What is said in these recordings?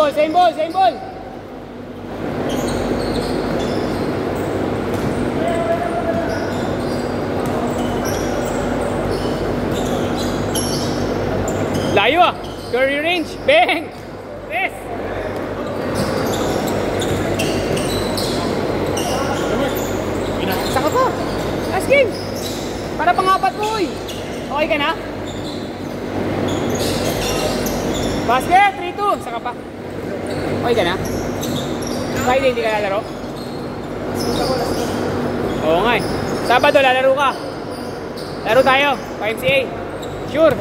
ball, same ball, same ball. Layo ah. Curry range. Bang! Yes! Saka pa. Last game. Para pang-apat mo eh. Okay ka na? Basket! 3-2. Saka pa. Okay ka na? Friday hindi ka lalaro? Oo nga eh. Sabado lalaro ka. Laro tayo. 5CA. Sure.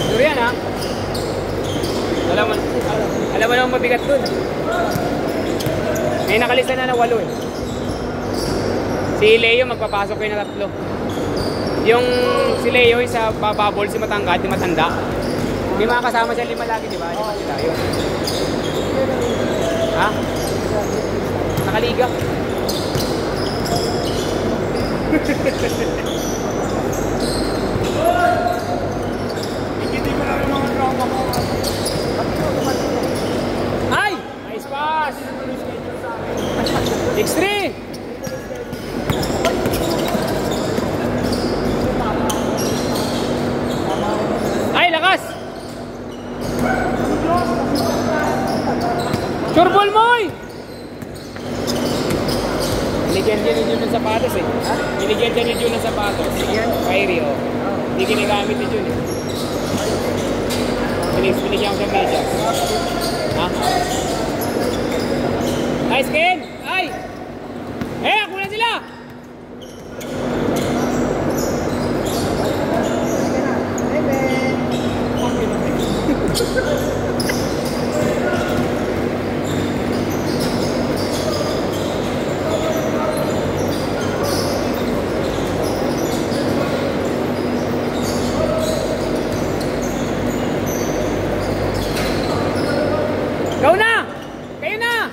Sure yan ha. Alam mo naman mabigat dun. May nakalista na ng 8 eh. Si Leo magpapasok kayo na 3. Yung si Leo yung sa bababol, si Matangkad, si Matanda. May mga kasama siya 5 lagi, di ba? 5 sila yun. Ha? Nakaliga. Hindi mo na rin mga trauma ko. Ay! Nice pass! X3! Ay, lakas! Sureball mo eh! Binigyan din ni Jun ng sapatos eh. Ha? Binigyan din ni Jun ng sapatos. Kyrie oh. Hindi ginagamit ni Jun eh. Binigyan ko sa medyas. Ha? Nice game! Ay! Eh! Ako na sila! Go na! Kayo na!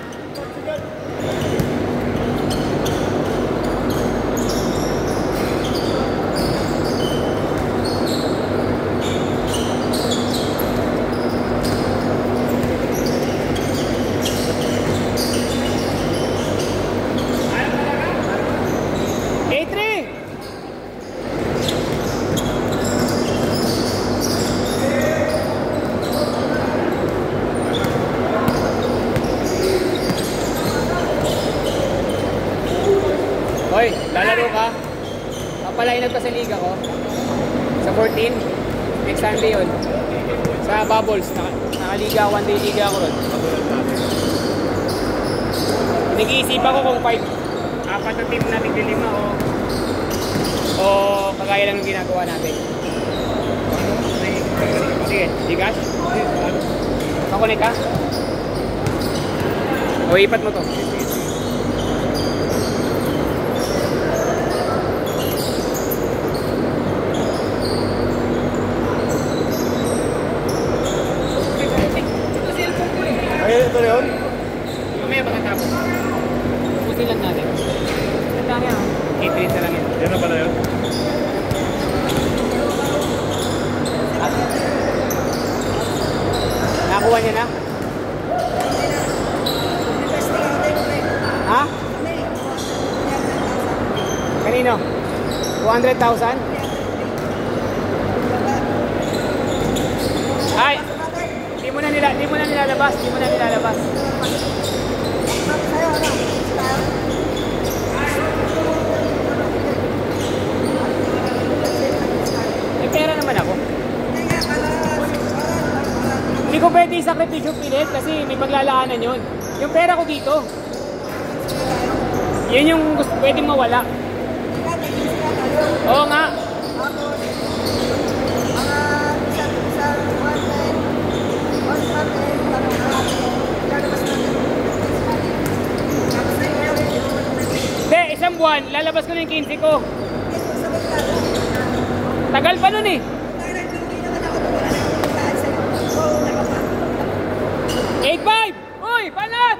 Hoy, lalaro ka? Papalainag ka sa liga ko. Sa 14. Next Sunday yun. Sa Bubbles. Nakaliga, 1-day liga ako ron. Nag-iisipan ko kung 4 na team na tig-5 o kagaya lang ng ginagawa natin. Sige, Gcash? Makunik ka? O ipat mo to. Ito na yun? Mamaya pagkatapos. Pusin lang natin. Ito lang yan. 8 minutes na lang yan. Yan na pala yun? Nakakuha niya na? Ha? Kanino? 200,000? Ay! Di mo na nilalabas. May pera naman ako. Hindi ko pwede isakripisyo pilit kasi may paglalaanan yun. Yung pera ko dito. Yun yung pwedeng mawala. Oo nga. Hindi, isang buwan, lalabas ko na yung 15 ko. Tagal pa nun eh. 8-5! Uy, panat!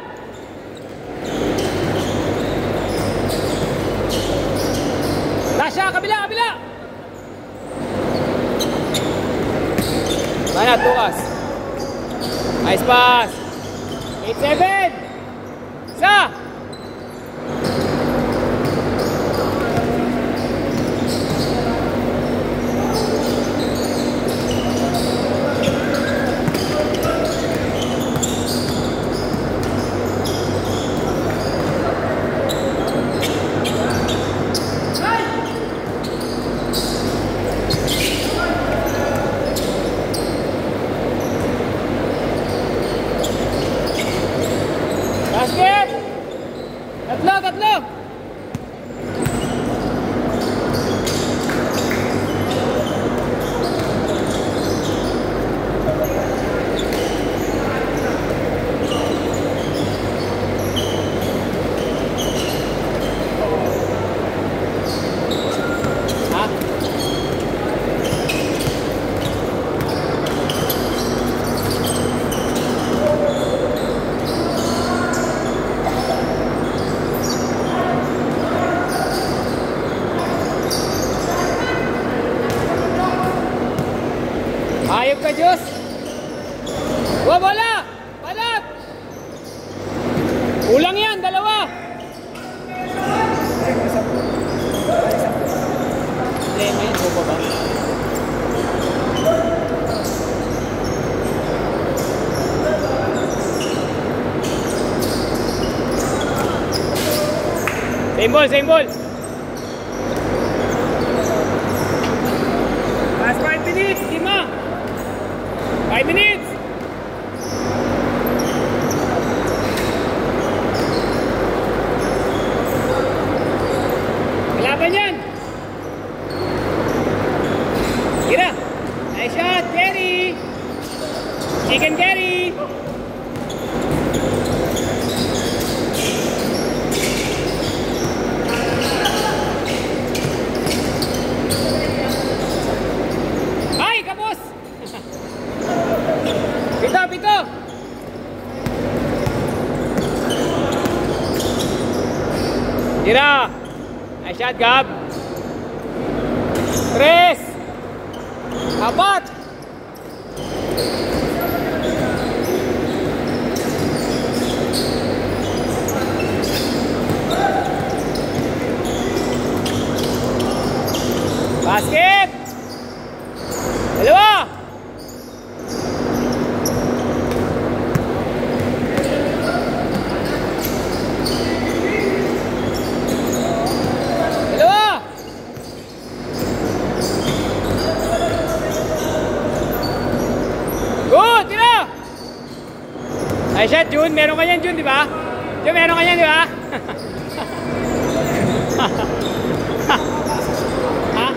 Tasha, kabila! Panat, tukas. Nice pass. 8-7. Isa. Basket! Tatlo! Ha? Ayop ka, Diyos! Bola! Palat! Ulang yan, dalawa! Lema yun, bubaba. Same ball! Last 5 minutes, 5 minutes! Kalaban yan! Gira! Nice shot, Gary! Chicken Gary! Ay, kapos! Pito! Tira! Nice shot, Gab! 3! 4! Basket! Dalawa! Nice shot, Jun. Meron ka yan, Jun, di ba? Jun, meron ka yan, di ba? Ha?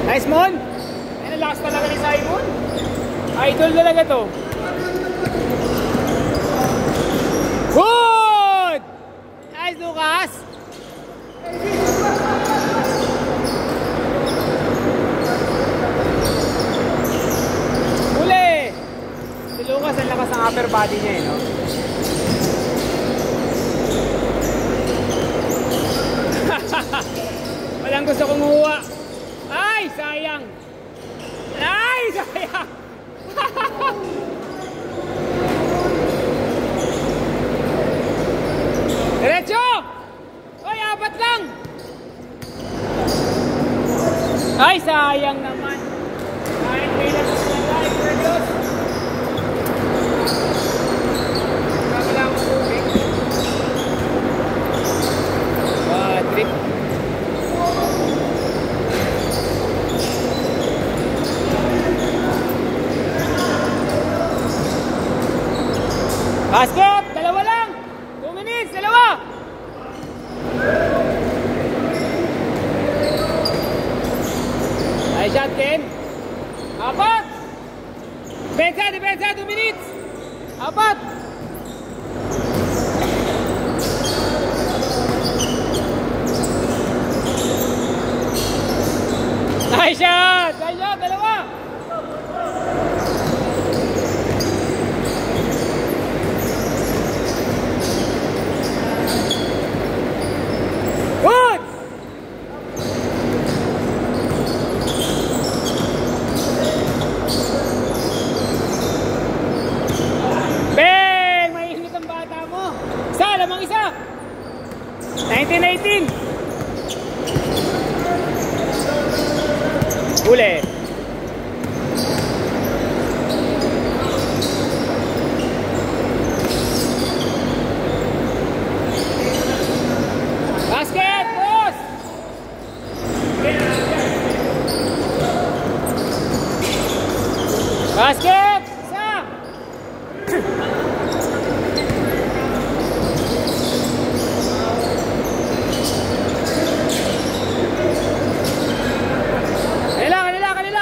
Nice, Mon! Ay, nalakas talaga ni Simon. Idol talaga to. Good! Nice, Lucas! Huli! Si Lucas, ang lakas ng upper body niya, no? Walang gusto kong huwa. Ay, sayang! Ay, sayang! Diretso! Oy, 4 lang! Ay, sayang naman! Kahit may lakas na tayo, Diyos! Wala akong tubig. Trip. Basket! Dalawa lang! 2 minutes! Dalawa! Ay, shot, Ken! 4! Depensa! 2 minutes! 4! Nice shot! Nice shot! Dalawa! Good! Bang! Mainit ang bata mo. Isa, lamang isa. 1918. Uli. Basket, boss! Basket! Isa!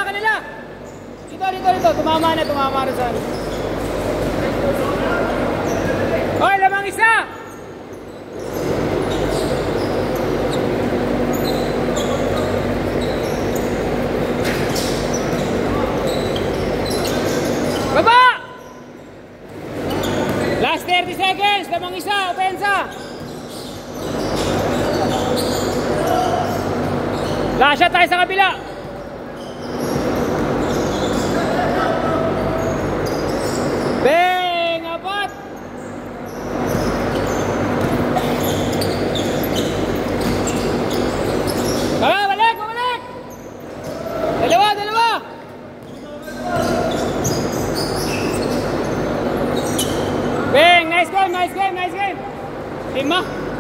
Kanila! Dito! Tumama na sa ano. Hoy, lamang isa! Baba! Last 30 seconds, lamang isa, opensa. Last shot tayo sa kabila. Bang! Apat! Balik! Dalawa! Bang! Nice game! 5.